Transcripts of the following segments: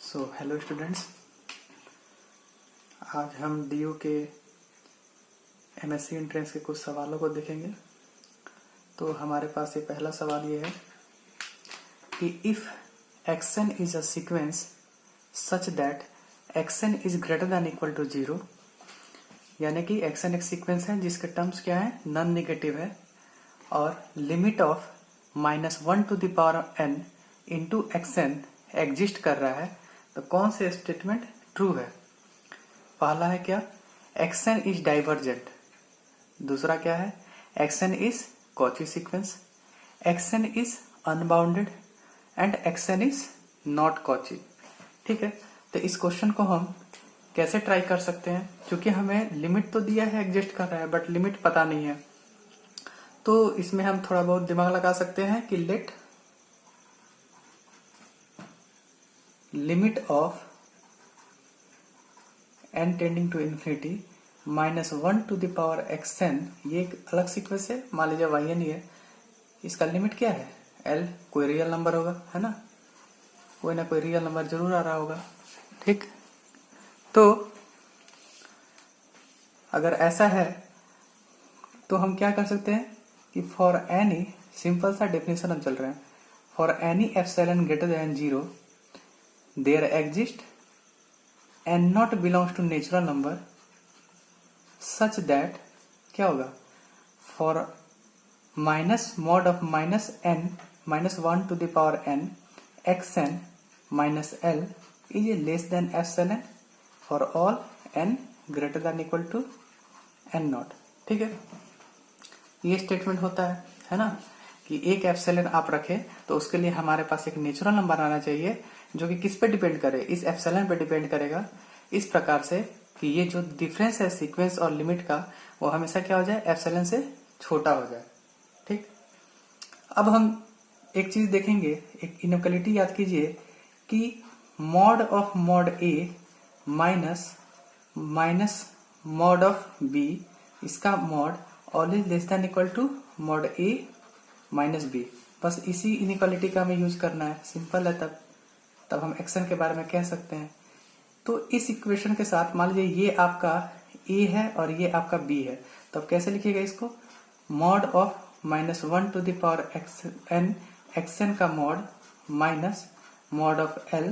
Hello students, आज हम DU के एमएससी एंट्रेंस के कुछ सवालों को देखेंगे। तो हमारे पास ये पहला सवाल ये है कि if x n is a sequence such that x n is greater than equal to 0, यानी कि एक्सन एक सीक्वेंस है जिसके टर्म्स क्या है, नॉन नेगेटिव है, और limit of -1 to the power n into x n exist कर रहा है, तो कौन से स्टेटमेंट ट्रू है? पहला है क्या, एक्सन इज डाइवर्जेंट। दूसरा क्या है, action is Cauchy sequence, action is unbounded and action is not Cauchy. ठीक है, तो इस क्वेश्चन को हम कैसे ट्राई कर सकते हैं? क्योंकि हमें लिमिट तो दिया है, एग्जिस्ट कर रहा है, बट लिमिट पता नहीं है। तो इसमें हम थोड़ा बहुत दिमाग लगा सकते हैं कि let limit of n tending to infinity -1 to the power xn, ये एक अलग सीक्वेंस है, मान लीजिए yn ही है, इसका लिमिट क्या है, l, कोई रियल नंबर होगा, है ना, कोई ना कोई रियल नंबर जरूर आ रहा होगा। ठीक, तो अगर ऐसा है तो हम क्या कर सकते हैं कि फॉर एनी, सिंपल सा डेफिनेशन हम चल रहे हैं, for any epsilon greater than 0 there exist and not belongs to natural number such that क्या होगा, for minus mod of -n -1 to the power n xn -l is less than epsilon for all n greater than equal to n not. ठीक है, ये statement होता है ना, कि एक एप्सिलॉन आप रखें तो उसके लिए हमारे पास एक नेचुरल नंबर आना चाहिए जो कि किस पे डिपेंड करे, इस एप्सिलॉन पे डिपेंड करेगा, इस प्रकार से कि ये जो डिफरेंस है सीक्वेंस और लिमिट का, वो हमेशा क्या हो जाए, एप्सिलॉन से छोटा हो जाए। ठीक, अब हम एक चीज देखेंगे, एक इनइक्वालिटी याद कीजिए कि mod of mod A minus mod of B, इसका mod always less than equal to mod A minus B. बस इसी इनइक्वालिटी का हमें यूज करना है, सिंपल है, तब हम एक्शन के बारे में कह सकते हैं। तो इस इक्वेशन के साथ मान लीजिए ये आपका a है और ये आपका b है, तो अब कैसे लिखिएगा इसको, mod of -1 to the power xn, xn का mod minus mod of l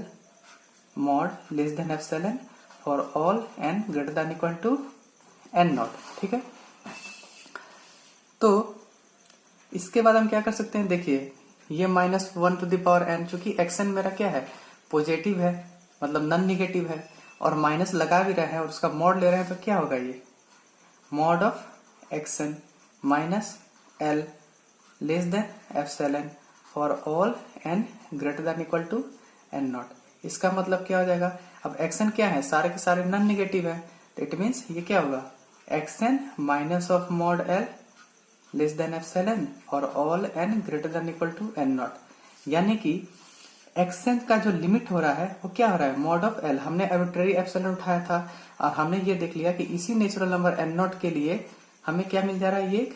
mod less than epsilon for all n greater than equal to n not. ठीक है, तो इसके बाद हम क्या कर सकते हैं, देखिए ये -1 टू द पावर n, चूंकि xn मेरा क्या है, पॉजिटिव है, मतलब नॉन नेगेटिव है, और माइनस लगा भी रहे हैं और उसका मॉड ले रहे हैं, तो क्या होगा, ये mod of x n minus l less than epsilon for all n greater than equal to n not. इसका मतलब क्या हो जाएगा, अब एक्सन क्या है, सारे के सारे नॉन नेगेटिव है, तो इट मीन्स ये क्या होगा, x n minus of mod l less than epsilon for all n greater than equal to n not. यानी कि एक्सन का जो लिमिट हो रहा है वो क्या हो रहा है, मॉड ऑफ l। हमने आर्बिट्रेरी एप्सिलॉन उठाया था और हमने ये देख लिया कि इसी नेचुरल नंबर n नॉट के लिए हमें क्या मिल जा रहा है, ये एक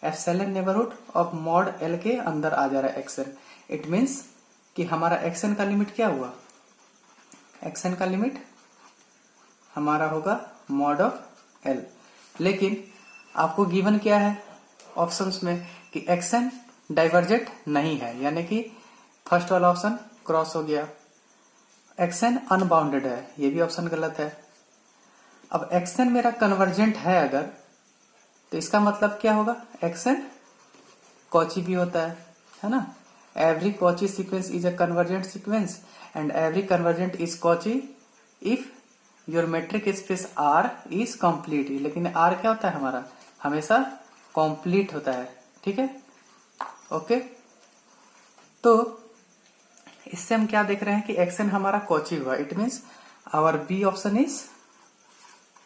epsilon neighbourhood of mod l के अंदर आ जा रहा है एक्सन। इट मीन्स कि हमारा एक्सन का लिमिट क्या हुआ, एक्सन का लिमिट हमारा होगा मॉड ऑफ l। लेकिन आपको गिवन क्या है ऑप्शंस में कि एक्सन डाइवर्जेंट नहीं है, यानी कि फर्स्ट वाला ऑप्शन क्रॉस हो गया। एक्सन अनबाउंडेड है, ये भी ऑप्शन गलत है। अब एक्सन मेरा कन्वर्जेंट है अगर, तो इसका मतलब क्या होगा, एक्सन कॉची भी होता है ना, every Cauchy sequence is a convergent sequence and every convergent is Cauchy if your metric space R is complete. लेकिन R क्या होता है हमारा, हमेशा कंप्लीट होता है। ठीक है, ओके, तो इससे हम क्या देख रहे हैं कि एक्सन हमारा कॉची हुआ, it means our B option is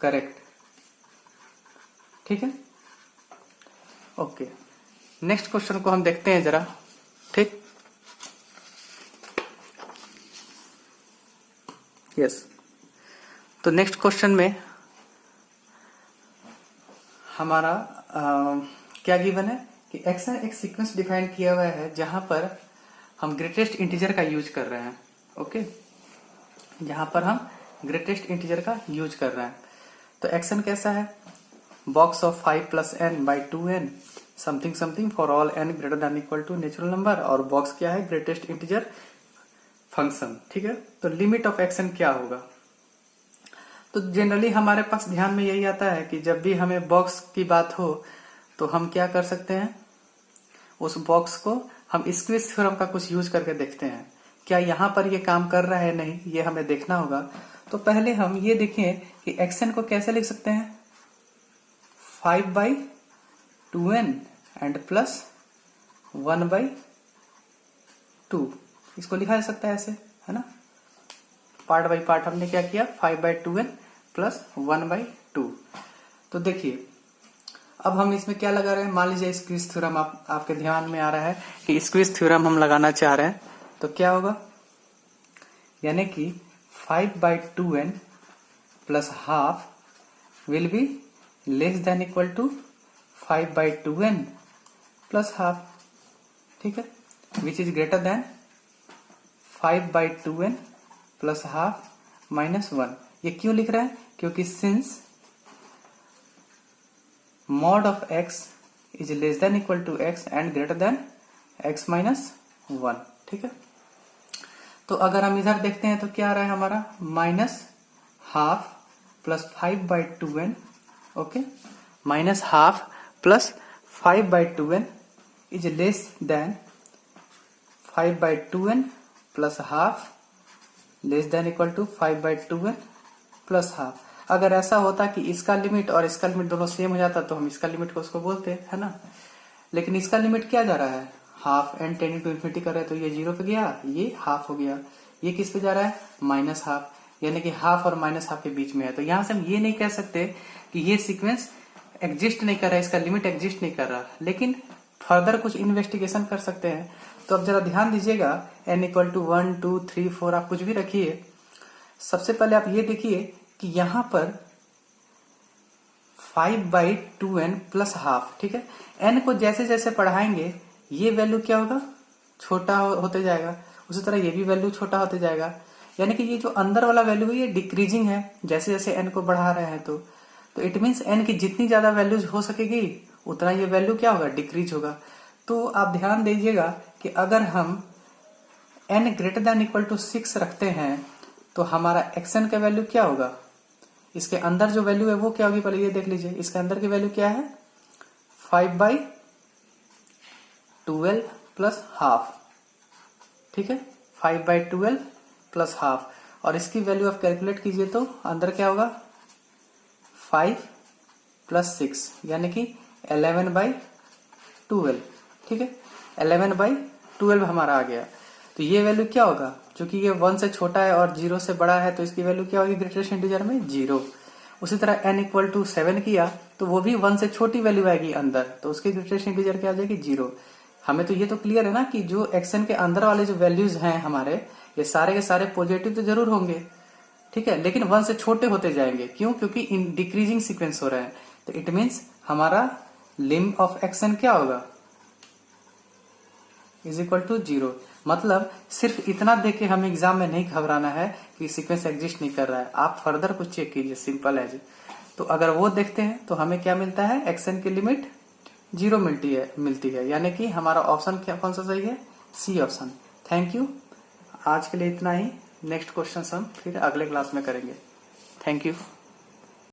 correct. ठीक है, ओके, नेक्स्ट क्वेश्चन को हम देखते हैं जरा। ठीक, यस, तो नेक्स्ट क्वेश्चन में हमारा क्या गिवन है कि एक्सन एक सीक्वेंस डिफाइन किया हुआ है जहां पर हम ग्रेटेस्ट इंटीजर का यूज कर रहे हैं। ओके, जहां पर हम ग्रेटेस्ट इंटीजर का यूज कर रहे हैं। तो एक्शन कैसा है, box of 5 plus n by 2n something something for all n greater than equal to natural number, और बॉक्स क्या है, ग्रेटेस्ट इंटीजर फंक्शन। ठीक है, तो लिमिट ऑफ एक्शन क्या होगा। तो जनरली हमारे पास ध्यान में यही आता है कि जब भी हमें बॉक्स की बात हो तो हम क्या कर सकते हैं, उस बॉक्स को हम स्क्विज थ्योरम का कुछ यूज करके देखते हैं, क्या यहां पर ये काम कर रहा है नहीं, ये हमें देखना होगा। तो पहले हम ये देखें कि एक्शन को कैसे लिख सकते हैं, 5/2n एंड प्लस 1/2, इसको लिखा जा सकता है ऐसे, है ना। पार्ट बाय पार्ट हमने क्या किया, 5/2n प्लस 1/2। तो देखिए अब हम इसमें क्या लगा रहे हैं, मान लीजिए स्क्विज थ्योरम आपके ध्यान में आ रहा है कि स्क्विज थ्योरम हम लगाना चाह रहे हैं, तो क्या होगा, यानी कि 5/2n plus half will be less than equal to 5/2n plus half. ठीक है, which is greater than 5/2n plus half minus 1। ये क्यों लिख रहा है, क्योंकि since mod of x is less than equal to x and greater than x minus 1। ठीक है, तो अगर हम इधर देखते हैं तो क्या आ रहा है हमारा, minus half plus 5/2n, okay, minus half plus 5/2n is less than 5/2n plus half less than equal to 5/2n plus half. अगर ऐसा होता कि इसका लिमिट और इसका लिमिट दोनों सेम हो जाता तो हम इसका लिमिट को उसको बोलते हैं, है ना। लेकिन इसका लिमिट क्या जा रहा है, half, and tending to infinity कर रहे हैं, तो ये 0 पे गया, ये हाफ हो गया, ये किस पे जा रहा है, माइनस हाफ, यानी कि हाफ और माइनस हाफ के बीच में है। तो यहां से हम ये नहीं कह सकते कि ये सीक्वेंस एग्जिस्ट नहीं कर रहा है, इसका लिमिट एग्जिस्ट नहीं कर रहा, लेकिन फर्दर कुछ इन्वेस्टिगेशन कर सकते हैं। तो अब जरा ध्यान दीजिएगा, n इक्वल टू 1 2 3 4 आप कुछ भी रखिए, सबसे पहले आप ये देखिए कि यहां पर 5/2n प्लस हाफ, ठीक है, n को जैसे जैसे बढ़ाएंगे ये वैल्यू क्या होगा, छोटा होते जाएगा, उसी तरह ये भी वैल्यू छोटा होते जाएगा, यानी कि ये जो अंदर वाला वैल्यू है ये डिक्रीजिंग है जैसे जैसे n को बढ़ा रहे हैं। तो इट मीन्स n की जितनी ज्यादा वैल्यूज हो सकेगी उतना ये वैल्यू क्या होगा, डिक्रीज होगा। तो आप ध्यान दीजिएगा कि अगर हम n greater than equal to 6 रखते हैं तो हमारा एक्शन का वैल्यू क्या होगा, इसके अंदर जो वैल्यू है वो क्या होगी, पहले ये देख लीजिए, इसके अंदर की वैल्यू क्या है, 5/12 प्लस हाफ। ठीक है, 5/12 प्लस हाफ, और इसकी वैल्यू आप कैलकुलेट कीजिए तो अंदर क्या होगा, 5 प्लस 6 यानी कि 11/12। ठीक है, 11/12 हमारा आ गया। तो ये वैल्यू क्या होगा, क्योंकि ये 1 से छोटा है और 0 से बड़ा है तो इसकी वैल्यू क्या होगी ग्रेटेस्ट इंटीजर में, 0। उसी तरह n इक्वल टू 7 किया तो वो भी 1 से छोटी वैल्यू आएगी अंदर, तो उसकी ग्रेटेस्ट इंटीजर क्या आ जाएगी, 0। हमें तो ये तो क्लियर है ना कि जो एक्शन के अंदर वाले जो वैल्यूज हैं हमारे, ये सारे के सारे पॉजिटिव तो जरूर होंगे, ठीक है, लेकिन 1 से छोटे होते जाएंगे, क्यों, क्योंकि इन डिक्रीजिंग सीक्वेंस हो रहे हैं। तो इट मीन्स हमारा लिम ऑफ एक्शन क्या होगा, इज इक्वल टू 0। मतलब सिर्फ इतना देख के हमें एग्जाम में नहीं घबराना है कि सीक्वेंस एग्जिस्ट नहीं कर रहा है, आप फर्दर कुछ चेक कीजिए, सिंपल है जी। तो अगर वो देखते हैं तो हमें क्या मिलता है, एक्शन की लिमिट 0 मिलती है, यानी कि हमारा ऑप्शन क्या कौन सा सही है, सी ऑप्शन। थैंक यू, आज के लिए इतना ही। नेक्स्ट क्वेश्चन हम फिर अगले क्लास में करेंगे। Thank you.